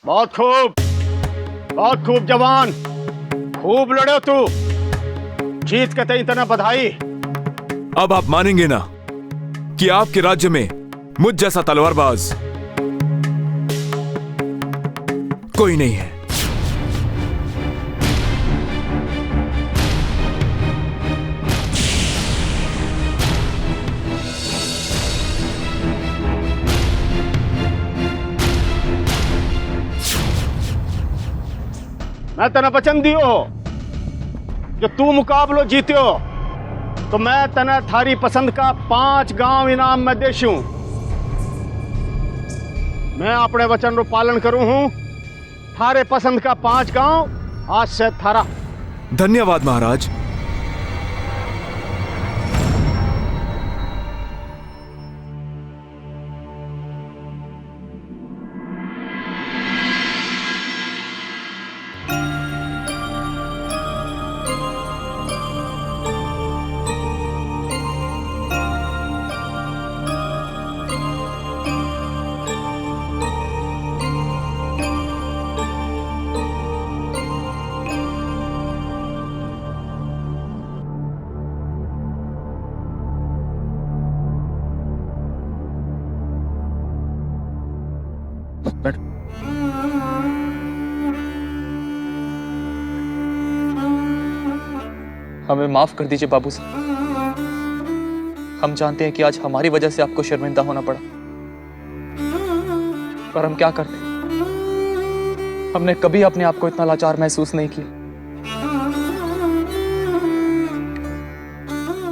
बहुत खूब जवान, खूब लड़े तू। जीत के तई तना बधाई। अब आप मानेंगे ना कि आपके राज्य में मुझ जैसा तलवारबाज कोई नहीं है। मैं तना वचन दियो जो तू मुकाबलो जीत्यो तो मैं तना थारी पसंद का 5 गांव इनाम में देशूं। मैं अपने वचन रो पालन करूं हूं। थारे पसंद का 5 गांव आज से थारा। धन्यवाद महाराज। हमें माफ कर दीजिए बाबू साहब। हम जानते हैं कि आज हमारी वजह से आपको शर्मिंदा होना पड़ा, पर हम क्या करते। हमने कभी अपने आप को इतना लाचार महसूस नहीं किया।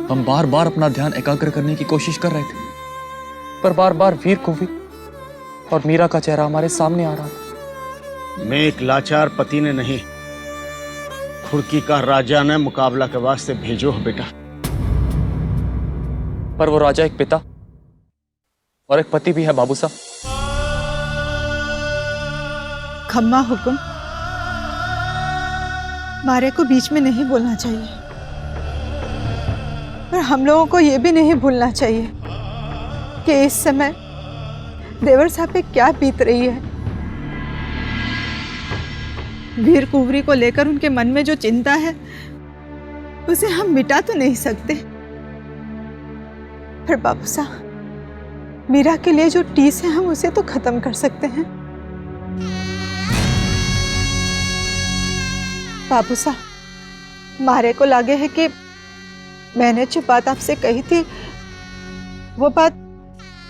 हम बार बार अपना ध्यान एकाग्र करने की कोशिश कर रहे थे, पर बार बार वीर कुंवर और मीरा का चेहरा हमारे सामने आ रहा था। मैं एक लाचार पति ने नहीं, खुर्की का राजा ने मुकाबला के वास्ते भेजो हो बेटा। पर वो राजा एक पिता और एक पति भी है बाबू साहब। खम्मा हुकुम, मारे को बीच में नहीं बोलना चाहिए, पर हम लोगों को यह भी नहीं भूलना चाहिए कि इस समय देवर साहब पे क्या बीत रही है। वीर कुंवरी को लेकर उनके मन में जो चिंता है उसे हम मिटा तो नहीं सकते, पर बाबू साहब मीरा के लिए जो टीस है हम उसे तो खत्म कर सकते हैं। बाबू साहब मारे को लागे है कि मैंने जो बात आपसे कही थी वो बात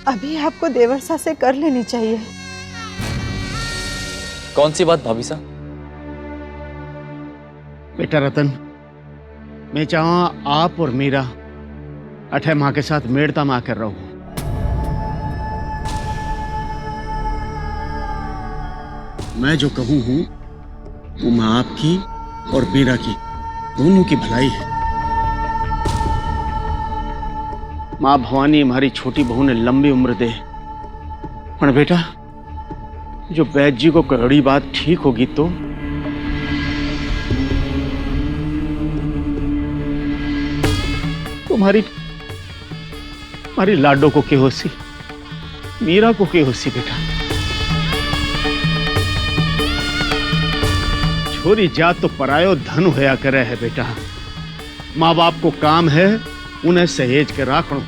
अभी आपको देवर साहब से कर लेनी चाहिए। कौन सी बात भाभी साहब? बेटा रतन, मैं चाहूँ आप और मीरा अठे माँ के साथ मेड़ता माँ कर रहा हूं। मैं जो कहूं हूं वो माँ आपकी और मीरा की दोनों की भलाई है। माँ भवानी हमारी छोटी बहू ने लंबी उम्र दे, पर बेटा जो वैद्य जी को कड़ी बात ठीक होगी तो हमारी लाडो को के होसी, मीरा को के होसी बेटा। छोरी जात तो परायो धन होया करे है बेटा। माँ बाप को काम है उन्हें सहेज के राखो,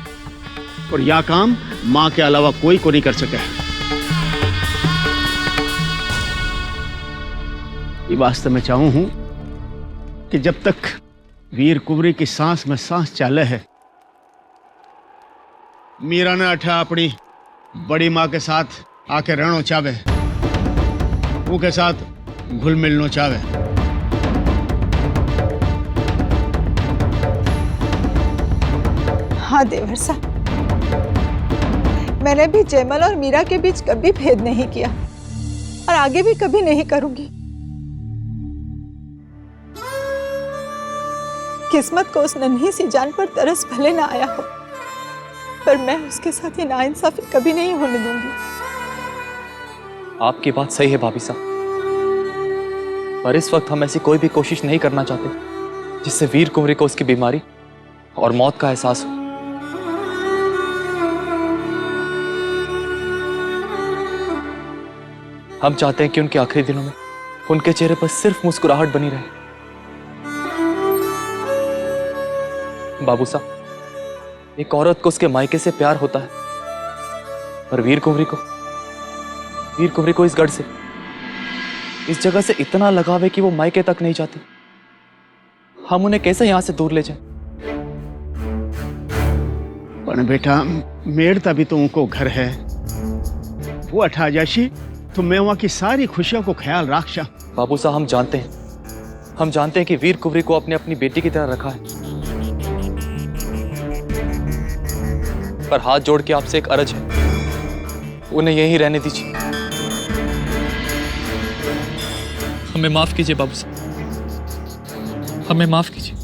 और यह काम माँ के अलावा कोई को नहीं कर सके। ये वास्तव में चाहूं हूं कि जब तक वीर कुंवरी की सांस में सांस चाले है, मीरा ने अठा अपनी बड़ी माँ के साथ आके रहना चाहे, वो के साथ घुल मिलना चाहे। हाँ देवर साहब, मैंने भी जयमल और मीरा के बीच कभी भेद नहीं किया और आगे भी कभी नहीं करूंगी। किस्मत को उस नन्ही सी जान पर तरस भले ना आया हो, पर मैं उसके साथ ये नाइंसाफी कभी नहीं होने दूंगी। आपकी बात सही है भाभी साहब, पर इस वक्त हम ऐसी कोई भी कोशिश नहीं करना चाहते जिससे वीर कुंवरी को उसकी बीमारी और मौत का एहसास हो। हम चाहते हैं कि उनके आखिरी दिनों में उनके चेहरे पर सिर्फ मुस्कुराहट बनी रहे। बाबू साहब, एक औरत को उसके मायके से प्यार होता है, पर वीर कुंवरी को इस गढ़ से, इस जगह से इतना लगाव है कि वो मायके तक नहीं जाती। हम उन्हें कैसे यहां से दूर ले जाएं? पर बेटा मेड़ता भी तो उनको घर है। वो अठा जाशी तो मैं वहां की सारी खुशियों को ख्याल रखशा। बाबू साहब, हम जानते हैं कि वीर कुंवरी को आपने अपनी बेटी की तरह रखा है, पर हाथ जोड़ के आपसे एक अर्ज है, उन्हें यहीं रहने दीजिए। हमें माफ कीजिए बाबू साहब, हमें माफ कीजिए।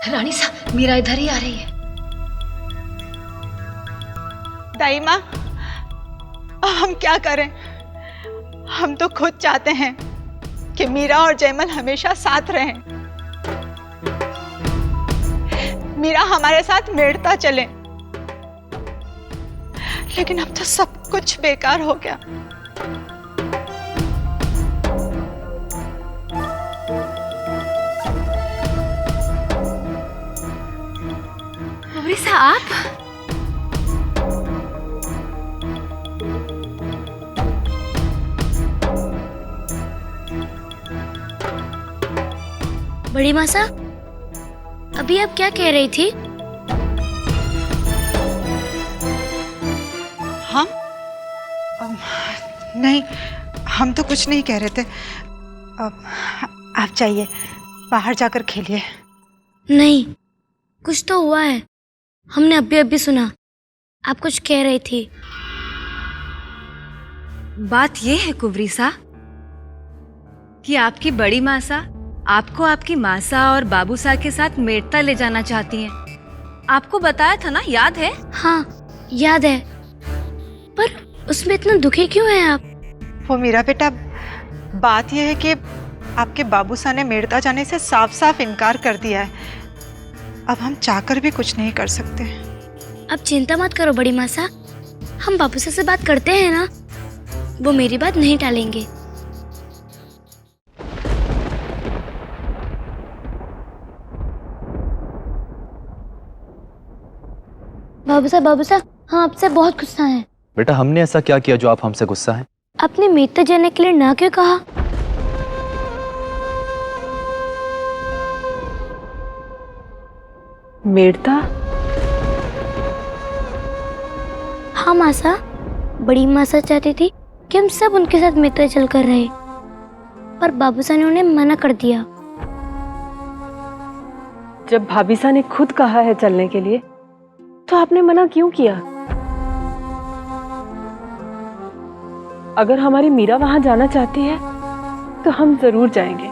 रानी साहब, मीरा इधर ही आ रही है। दाई माँ, हम क्या करें? हम तो खुद चाहते हैं कि मीरा और जयमल हमेशा साथ रहें। मीरा हमारे साथ मेड़ता चले, लेकिन अब तो सब कुछ बेकार हो गया। आप बड़ी माँ साहब, अभी आप क्या कह रही थी? हम नहीं, हम तो कुछ नहीं कह रहे थे। आप जाइए, बाहर जाकर खेलिए। नहीं, कुछ तो हुआ है। हमने अभी सुना, आप कुछ कह रही थी। बात ये है कुंवरी सा कि आपकी बड़ी मासा आपको आपकी मासा और बाबू सा के साथ मेड़ता ले जाना चाहती हैं। आपको बताया था ना, याद है? हाँ याद है, पर उसमें इतना दुखी क्यों हैं आप? वो मेरा बेटा, बात यह है कि आपके बाबू सा ने मेड़ता जाने से साफ साफ इनकार कर दिया है। अब हम चाहकर भी कुछ नहीं कर सकते। अब चिंता मत करो बड़ी मासा, हम बाबू से बात करते हैं ना, वो मेरी बात नहीं टालेंगे। बाबू साहब, हम आपसे बहुत गुस्सा हैं। बेटा, हमने ऐसा क्या किया जो आप हमसे गुस्सा हैं? आपने मेड़ता जाने के लिए ना क्यों कहा? मेड़ता? हाँ मासा, बड़ी मासा चाहती थी कि हम सब उनके साथ मेड़ता चल कर रहे, पर बाबूसा ने उन्हें मना कर दिया। जब भाभीसा ने खुद कहा है चलने के लिए, तो आपने मना क्यों किया? अगर हमारी मीरा वहां जाना चाहती है तो हम जरूर जाएंगे।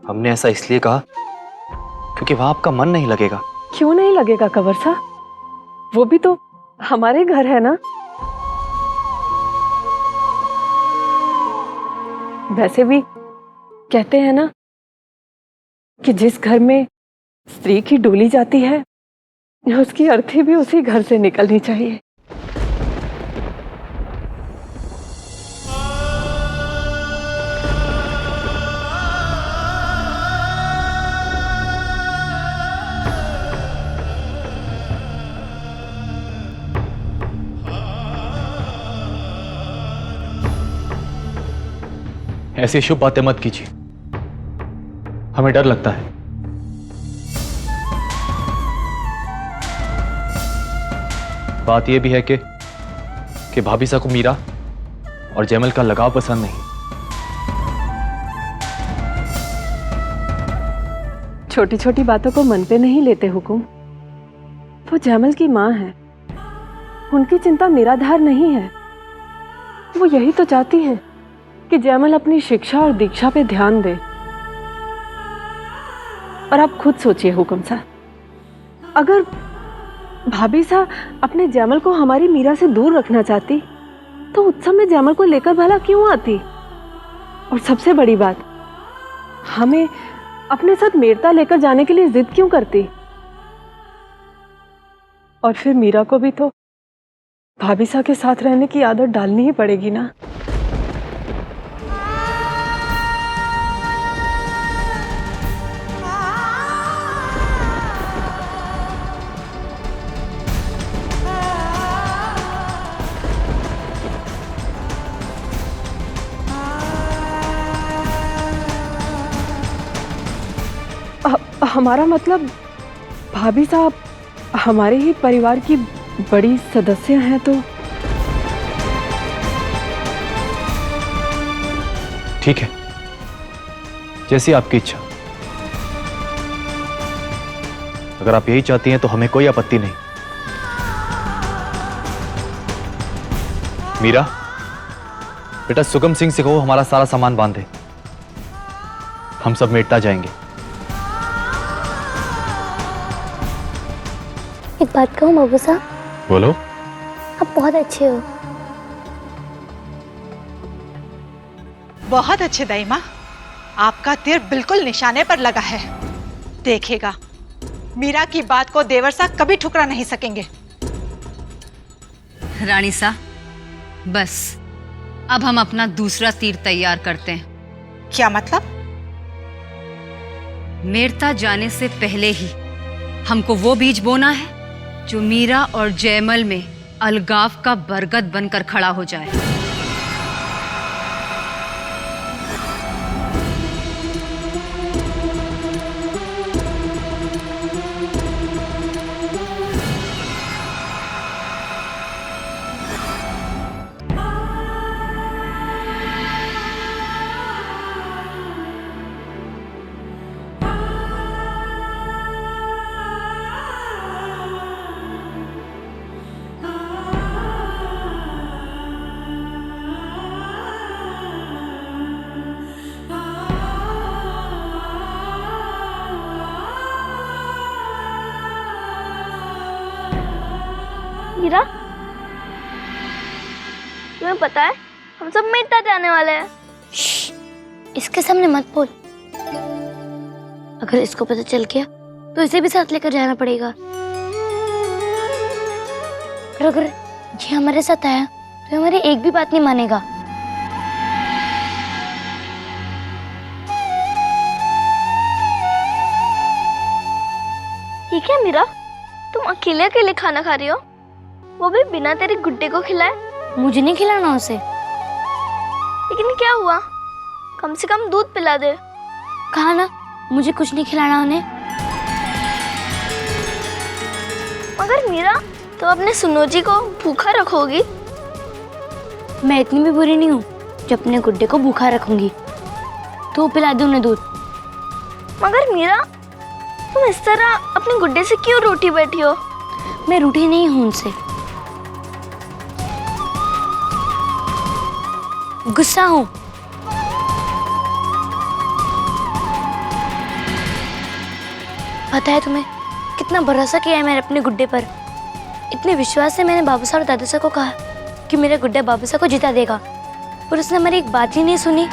हमने ऐसा इसलिए कहा क्योंकि वहां आपका मन नहीं लगेगा। क्यों नहीं लगेगा कंवर सा? वो भी तो हमारे घर है ना। वैसे भी कहते हैं ना कि जिस घर में स्त्री की डोली जाती है, उसकी अर्थी भी उसी घर से निकलनी चाहिए। ऐसी शुभ बातें मत कीजिए, हमें डर लगता है। बात यह भी है कि भाभीसा को मीरा और जयमल का लगाव पसंद नहीं। छोटी छोटी बातों को मन पे नहीं लेते हुकुम। वो जयमल की माँ है, उनकी चिंता निराधार नहीं है। वो यही तो चाहती है कि जयमल अपनी शिक्षा और दीक्षा पे ध्यान दे। और आप खुद सोचिए हुक्म साहब, अगर भाभी साहब अपने जयमल को हमारी मीरा से दूर रखना चाहती तो उत्सव में जयमल को लेकर भला क्यों आती? और सबसे बड़ी बात, हमें अपने साथ मेरता लेकर जाने के लिए जिद क्यों करती? और फिर मीरा को भी तो भाभी साहब के साथ रहने की आदत डालनी ही पड़ेगी ना। हमारा मतलब भाभी साहब हमारे ही परिवार की बड़ी सदस्य हैं तो। ठीक है, जैसी आपकी इच्छा। अगर आप यही चाहती हैं तो हमें कोई आपत्ति नहीं। मीरा, बेटा सुगम सिंह से कहो हमारा सारा सामान बांधे, हम सब मेरता जाएंगे। एक बात कहूँ बाबू साहब? बोलो। आप बहुत अच्छे हो। बहुत अच्छे दाई माँ, आपका तीर बिल्कुल निशाने पर लगा है। देखिएगा, मीरा की बात को देवर साहब कभी ठुकरा नहीं सकेंगे। रानी सा, बस अब हम अपना दूसरा तीर तैयार करते हैं। क्या मतलब? मेरता जाने से पहले ही हमको वो बीज बोना है जो मीरा और जयमल में अलगाव का बरगद बनकर खड़ा हो जाए। मीरा, तुम्हें पता है हम सब मेरता जाने वाले हैं। इसके सामने मत बोल। अगर इसको पता चल गया तो इसे भी साथ लेकर जाना पड़ेगा। और अगर ये हमारे साथ आया तो हमारी एक भी बात नहीं मानेगा। ठीक है मीरा, तुम अकेले अकेले खाना खा रही हो, वो भी बिना तेरे गुड्डे को खिलाए। मुझे नहीं खिलाना उसे। लेकिन क्या हुआ, कम से कम दूध पिला दे। कहा ना मुझे कुछ नहीं खिलाना उन्हें। मगर मीरा, तो अपने सुनो जी को भूखा रखोगी? मैं इतनी भी बुरी नहीं हूँ जो अपने गुड्डे को भूखा रखूंगी। तू पिला दे उन्हें दूध। मगर मीरा, तुम इस तरह अपने गुड्डे से क्यों रूठी बैठी हो? मैं रूठी नहीं हूँ उनसे, गुस्सा हूँ। पता है तुम्हें कितना भरोसा किया है मैंने अपने गुड्डे पर। इतने विश्वास से मैंने बाबू साहब और दादू साहब को कहा कि मेरा गुड्डा बाबू साहब को जिता देगा, पर उसने हमारी एक बात ही नहीं सुनी।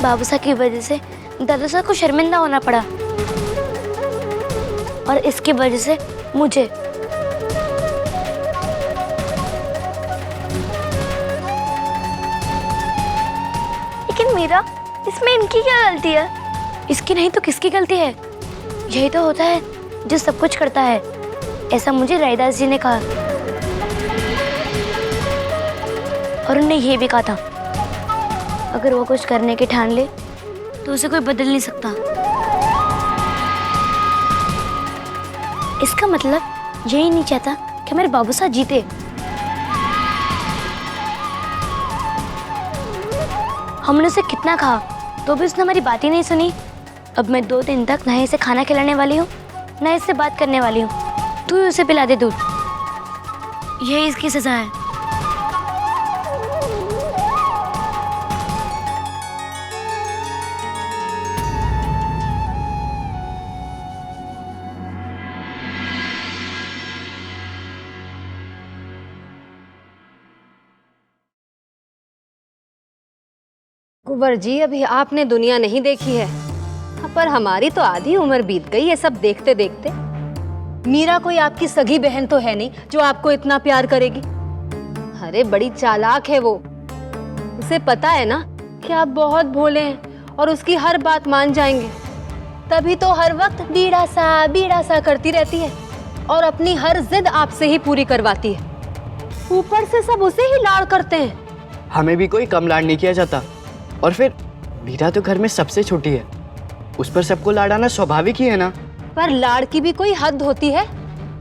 बाबू साहब की वजह से दादू साहब को शर्मिंदा होना पड़ा और इसकी वजह से मुझे। लेकिन मीरा, इसमें इनकी क्या गलती है? इसकी नहीं तो किसकी गलती है? यही तो होता है जो सब कुछ करता है, ऐसा मुझे रैदास जी ने कहा। और उन्होंने ये भी कहा था अगर वो कुछ करने की ठान ले तो उसे कोई बदल नहीं सकता। इसका मतलब यही नहीं चाहता कि मेरे बाबू साहब जीते। हमने उसे कितना कहा तो भी उसने हमारी बात ही नहीं सुनी। अब मैं 2 दिन तक ना इसे खाना खिलाने वाली हूँ ना इससे बात करने वाली हूँ। तू ही उसे पिला दे दूध, यही इसकी सजा है। कुंवर जी, अभी आपने दुनिया नहीं देखी है, पर हमारी तो आधी उम्र बीत गई है सब देखते देखते। मीरा कोई आपकी सगी बहन तो है नहीं जो आपको इतना प्यार करेगी। अरे बड़ी चालाक है वो, उसे पता है ना कि आप बहुत भोले हैं और उसकी हर बात मान जाएंगे, तभी तो हर वक्त बीड़ा सा करती रहती है और अपनी हर जिद आपसे ही पूरी करवाती है। ऊपर से सब उसे ही लाड़ करते हैं। हमें भी कोई कम लाड़ नहीं किया जाता, और फिर मीरा तो घर में सबसे छोटी है, उस पर सबको लाड़ाना स्वाभाविक ही है ना। पर लाड़ की भी कोई हद होती है।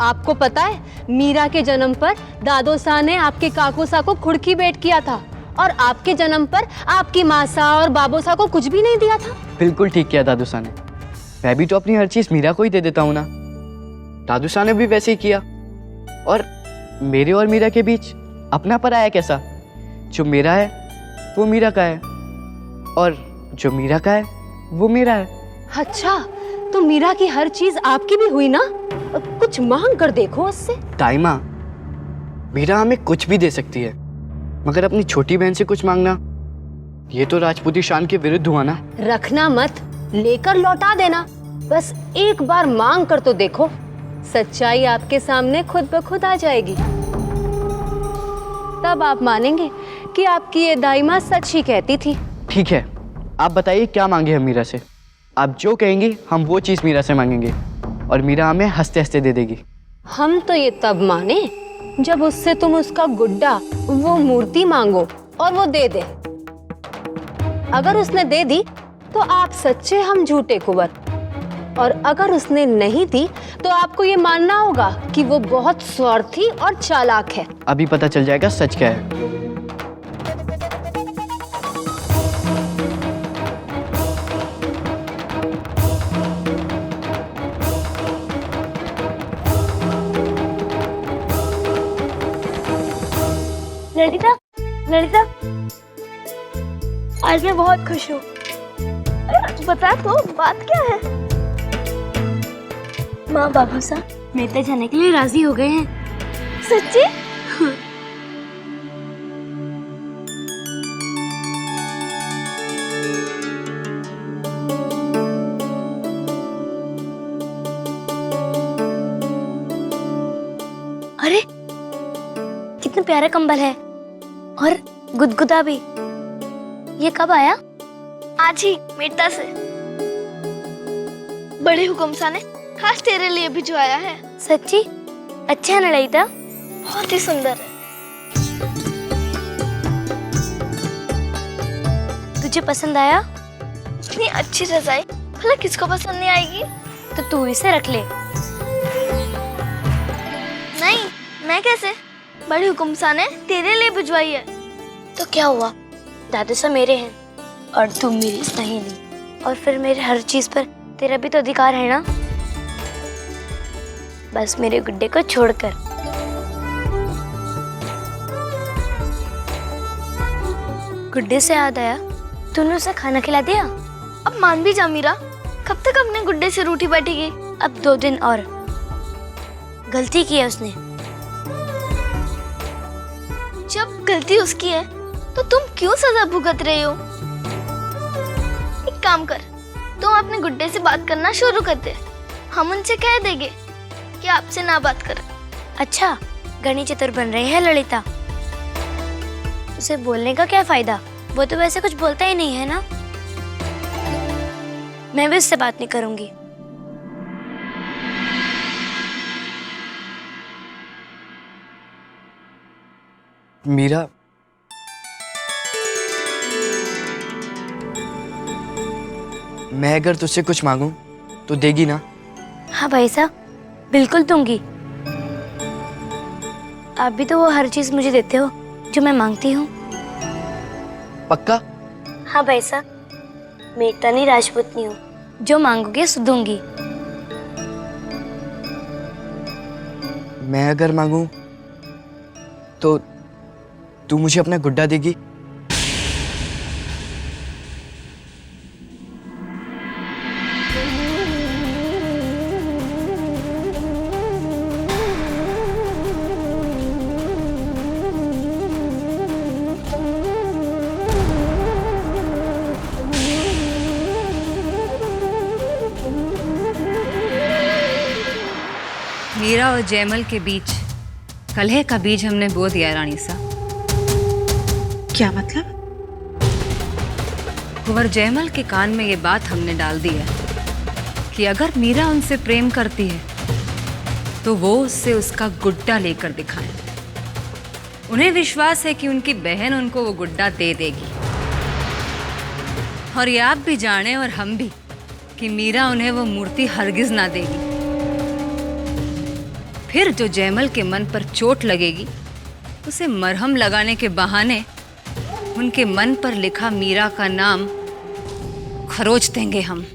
आपको पता है, मीरा के जन्म पर दादो सा ने आपके काकू सा को खुड़की भेंट किया था, और आपके जन्म पर आपकी माँ सा और बाबू सा को कुछ भी नहीं दिया था। बिल्कुल ठीक किया दादू सा ने। मैं भी तो अपनी हर चीज मीरा को ही दे देता हूँ ना। दादू सा ने भी वैसे ही किया। और मेरे और मीरा के बीच अपना पराया कैसा? जो मेरा है वो मीरा का है, और जो मीरा का है वो मेरा है। अच्छा, तो मीरा की हर चीज आपकी भी हुई ना? कुछ मांग कर देखो उससे। ताई माँ, मीरा हमें कुछ भी दे सकती है, मगर अपनी छोटी बहन से कुछ मांगना, ये तो राजपूती शान के विरुद्ध हुआ ना। रखना मत, लेकर लौटा देना। बस एक बार मांग कर तो देखो, सच्चाई आपके सामने खुद ब खुद आ जाएगी। तब आप मानेंगे कि आपकी ये दाई माँ सच ही कहती थी। ठीक है, आप बताइए क्या मांगे हम मीरा से? आप जो कहेंगी हम वो चीज मीरा से मांगेंगे, और मीरा हमें हंसते हंसते दे देगी। हम तो ये तब माने जब उससे तुम उसका गुड्डा, वो मूर्ति मांगो और वो दे दे। अगर उसने दे दी तो आप सच्चे, हम झूठे कुंवर। और अगर उसने नहीं दी तो आपको ये मानना होगा कि वो बहुत स्वार्थी और चालाक है। अभी पता चल जाएगा सच क्या है। ललिता, ललिता, आज मैं बहुत खुश हूँ। बता तो, बात क्या है? माँ बाबू सा मेरे जाने के लिए राजी हो गए हैं। सच्ची? अरे कितना प्यारा कंबल है, और गुदगुदा भी। ये कब आया? आज ही मेड़ता से। बड़े हुकुमसा ने खास तेरे लिए भिजवाया है। सच्ची? अच्छा है ना ललिता? बहुत ही सुंदर है। तुझे पसंद आया? इतनी अच्छी रजाई भला किसको पसंद नहीं आएगी? तो तू इसे रख ले। नहीं, मैं कैसे? बड़े हुकुमसा ने तेरे लिए भिजवाई है। तो क्या हुआ? दादू सा मेरे हैं और तुम मेरी सहेली, और फिर मेरे हर चीज पर तेरा भी तो अधिकार है ना? बस मेरे गुड्डे को छोड़कर। गुड्डे से याद आया, तूने उसे खाना खिला दिया? अब मान भी जा मीरा, कब तक अपने गुड्डे से रूठी बैठेगी? अब 2 दिन और। गलती की है उसने। जब गलती उसकी है तो तुम क्यों सजा भुगत रहे हो? एक काम कर, तुम अपने गुड्डे से बात करना शुरू कर दे। हम उनसे कह देंगे कि आपसे ना बात करें। अच्छा, गणी चतुर बन रही है ललिता। उसे बोलने का क्या फायदा? वो तो वैसे कुछ बोलता ही नहीं है ना। मैं भी उससे बात नहीं करूंगी। मीरा, मैं अगर तुझसे कुछ मांगूं तो देगी ना? हाँ भाई साहब, बिल्कुल दूंगी। आप भी तो वो हर चीज मुझे देते हो जो मैं मांगती हूँ। पक्का? हाँ भाई साहब, मैं इतनी राजपूतनी हूँ, जो मांगोगे सो दूंगी। मैं अगर मांगूं तो तू मुझे अपना गुड्डा देगी? मीरा और जयमल के बीच कलह का बीज हमने बो दिया रानी सा। क्या मतलब? कुंवर जयमल के कान में ये बात हमने डाल दी है कि अगर मीरा उनसे प्रेम करती है तो वो उससे उसका गुड्डा लेकर दिखाएं। उन्हें विश्वास है कि उनकी बहन उनको वो गुड्डा दे देगी। और ये आप भी जाने और हम भी कि मीरा उन्हें वो मूर्ति हरगिज ना देगी। फिर जो जयमल के मन पर चोट लगेगी उसे मरहम लगाने के बहाने उनके मन पर लिखा मीरा का नाम खरोच देंगे हम।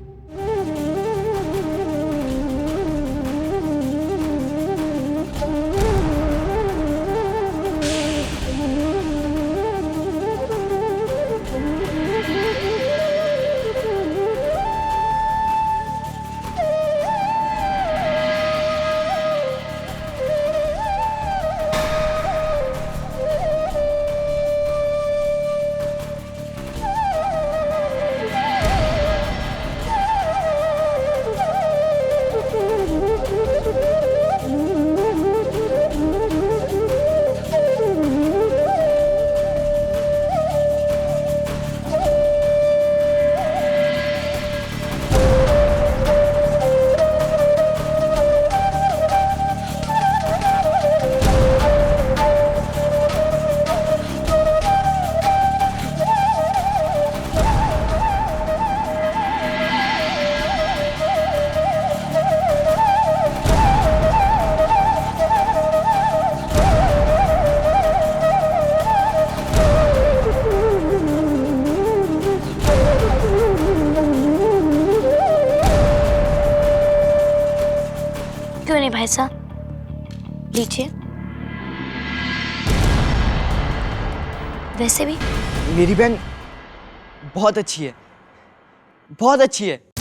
क्यों नहीं भाई साहब, लीजिए। वैसे भी मेरी बहन बहुत अच्छी है, बहुत अच्छी है।